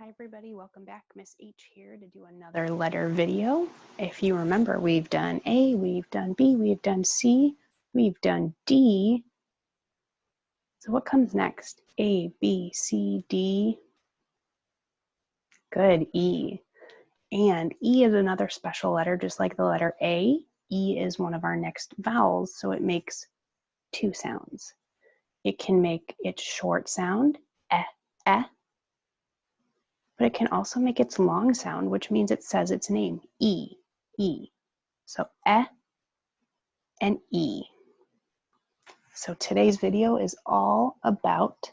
Hi everybody, welcome back. Miss H here to do another letter video. If you remember, we've done A, we've done B, we've done C, we've done D. So what comes next? A, B, C, D. Good, E. And E is another special letter, just like the letter A. E is one of our next vowels, so it makes two sounds. It can make its short sound, eh, eh, but it can also make its long sound, which means it says its name, E, E. So eh and E. So today's video is all about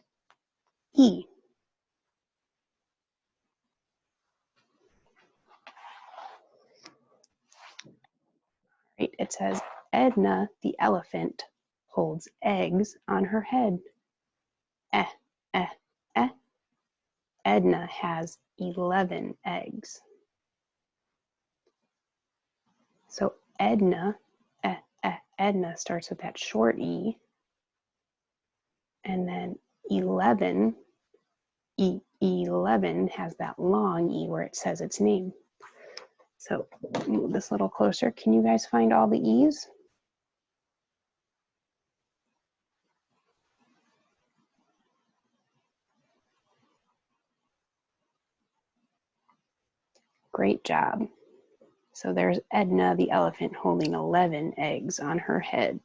E. Right? It says Edna the elephant holds eggs on her head. Eh, eh, eh. Edna has 11 eggs. So Edna, Edna starts with that short E. And then 11, 11 has that long E where it says its name. So move this a little closer. Can you guys find all the E's? Great job. So there's Edna the elephant holding 11 eggs on her head.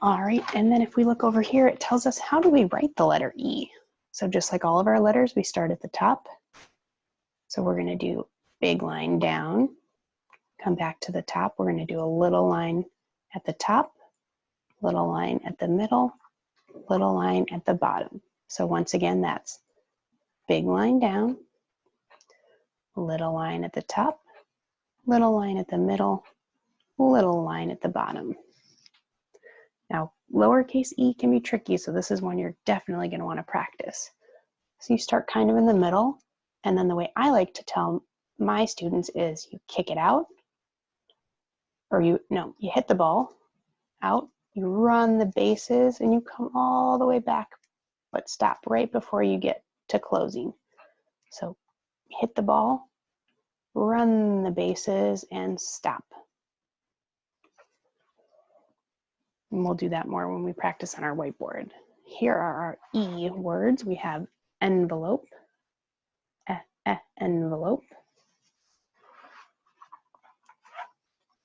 All right, and then if we look over here, it tells us how do we write the letter E. So just like all of our letters, we start at the top. So we're going to do big line down, come back to the top. We're going to do a little line at the top, little line at the middle, little line at the bottom. So once again, that's big line down, little line at the top, little line at the middle, little line at the bottom. Now, lowercase e can be tricky, so this is one you're definitely going to want to practice. So you start kind of in the middle, and then the way I like to tell my students is you kick it out, or you hit the ball out, you run the bases, and you come all the way back, but stop right before you get to closing. So hit the ball, run the bases, and stop. And we'll do that more when we practice on our whiteboard. Here are our E words. We have envelope, envelope.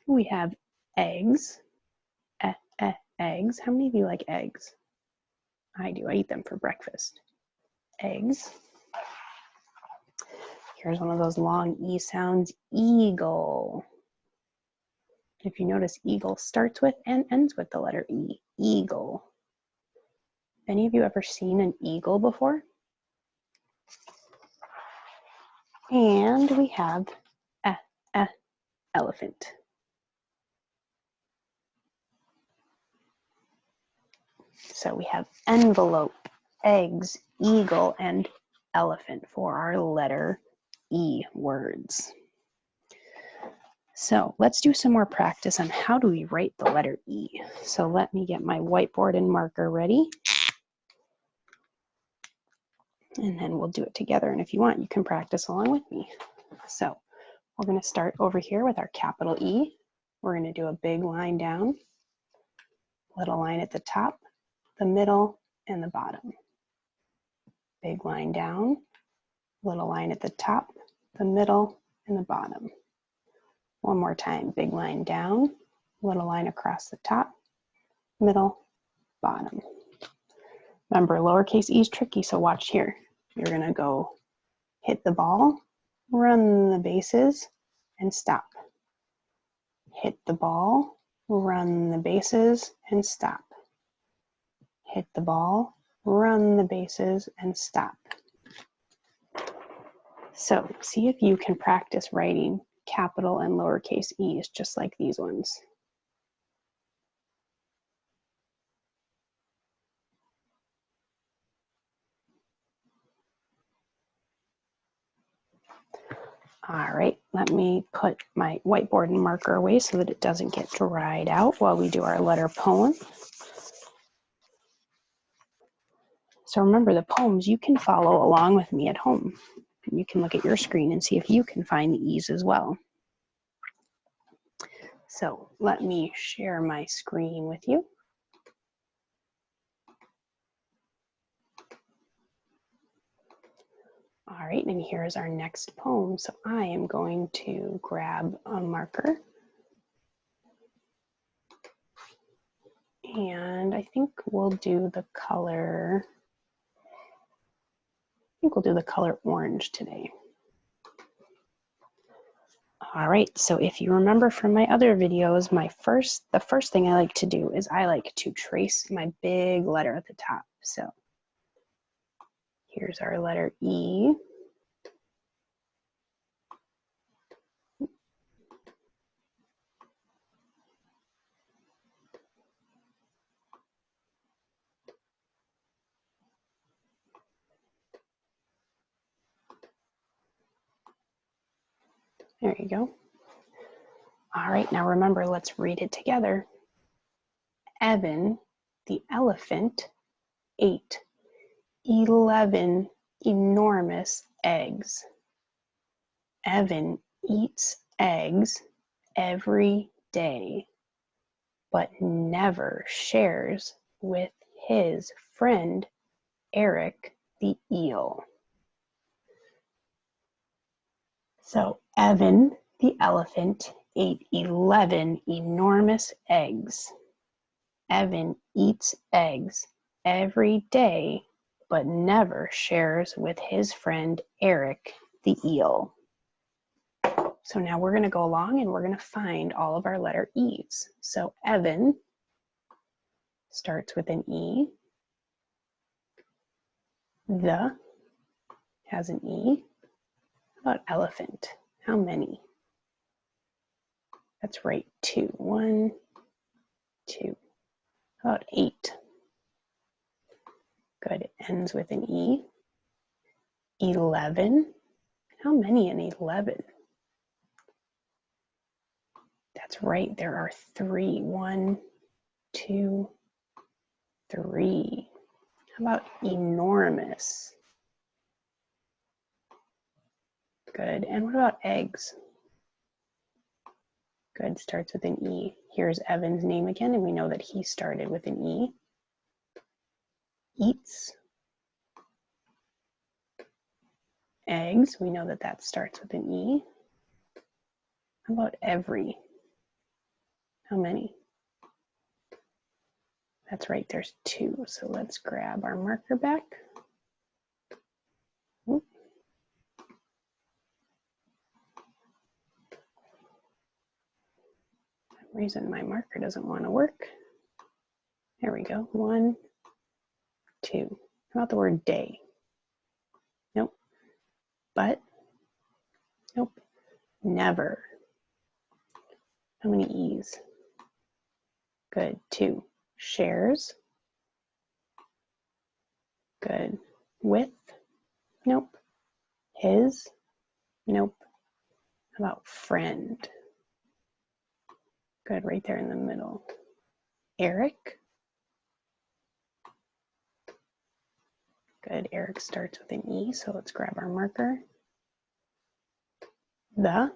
We have eggs, eggs. How many of you like eggs? I do. I eat them for breakfast. Eggs. Here's one of those long E sounds, eagle. If you notice, eagle starts with and ends with the letter E, eagle. Any of you ever seen an eagle before? And we have elephant. So we have envelope, eggs, eagle, and elephant for our letter E words. So let's do some more practice on how do we write the letter E. So let me get my whiteboard and marker ready. And then we'll do it together. And if you want, you can practice along with me. So we're going to start over here with our capital E. We're going to do a big line down, little line at the top, the middle, and the bottom. Big line down, little line at the top, the middle, and the bottom. One more time, big line down, little line across the top, middle, bottom. Remember, lowercase e is tricky, so watch here. You're gonna go hit the ball, run the bases, and stop. Hit the ball, run the bases, and stop. Hit the ball, run the bases, and stop. So see if you can practice writing capital and lowercase e's just like these ones. All right, let me put my whiteboard and marker away so that it doesn't get dried out while we do our letter poem. So remember, the poems, you can follow along with me at home. You can look at your screen and see if you can find the E's as well. So let me share my screen with you. All right, and here's our next poem. So I am going to grab a marker. And I think we'll do the color, orange today. All right, so if you remember from my other videos, the first thing I like to do is I like to trace my big letter at the top. So here's our letter E. There you go. All right, now remember, let's read it together. Evan, the elephant, ate 11 enormous eggs. Evan eats eggs every day, but never shares with his friend Eric the eel. So Evan the elephant ate 11 enormous eggs. Evan eats eggs every day, but never shares with his friend Eric the eel. So now we're going to go along and we're going to find all of our letter E's. So Evan starts with an E. The has an E. How about elephant? How many? That's right, 2. 1, 2. How about 8? Good, it ends with an E. 11. How many in 11? That's right, there are 3. 1, 2, 3. How about enormous? Good, and what about eggs? Good, starts with an E. Here's Evan's name again, and we know that he started with an E. Eats. Eggs, we know that that starts with an E. How about every? How many? That's right, there's 2. So let's grab our marker back. Oop. For some reason my marker doesn't want to work. There we go. 1, 2. How about the word day? Nope. But? Nope. Never. How many E's? Good. 2. Shares? Good. With? Nope. His? Nope. How about friend? Good, right there in the middle. Eric? Good, Eric starts with an E, so let's grab our marker. The?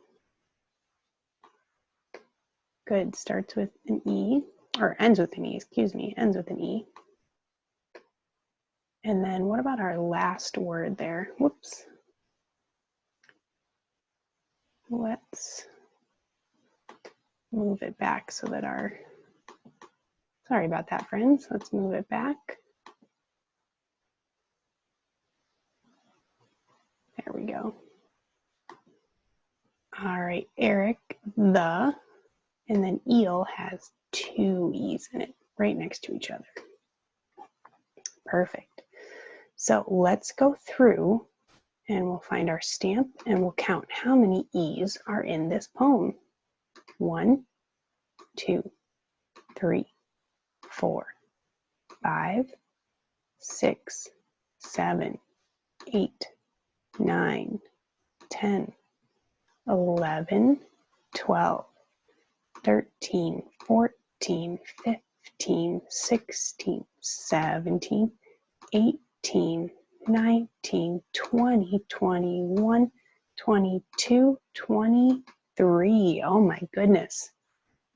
Good, starts with an E, or ends with an E, excuse me, ends with an E. And then what about our last word there? Whoops. Let's move it back so that our, sorry about that, friends. Let's move it back. There we go. All right, Eric, the, and then eel has 2 E's in it, right next to each other. Perfect. So let's go through and we'll find our stamp and we'll count how many E's are in this poem. 1, 2, 3, 4, 5, 6, 7, 8, 9, 10, 11, 12, 13, 14, 15, 16, 17, 18, 18, 19, 20, 21, 22, 23. Oh my goodness.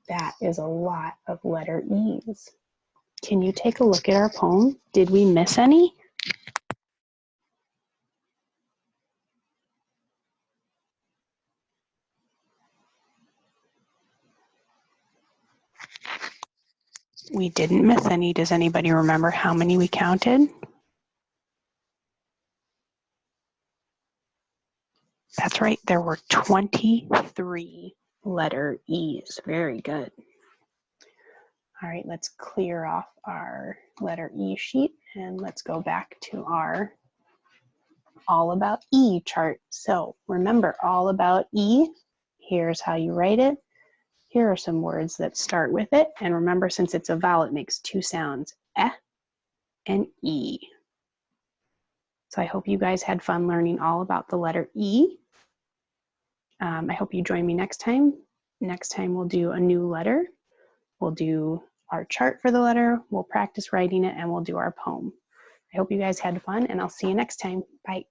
That is a lot of letter E's. Can you take a look at our poem? Did we miss any? We didn't miss any. Does anybody remember how many we counted? That's right, there were 23 letter E's. Very good. All right, let's clear off our letter E sheet and let's go back to our All About E chart. So remember, All About E, here's how you write it. Here are some words that start with it. And remember, since it's a vowel, it makes two sounds, eh and E. So I hope you guys had fun learning all about the letter E. I hope you join me next time. Next time we'll do a new letter. We'll do our chart for the letter, we'll practice writing it, and we'll do our poem. I hope you guys had fun, and I'll see you next time. Bye.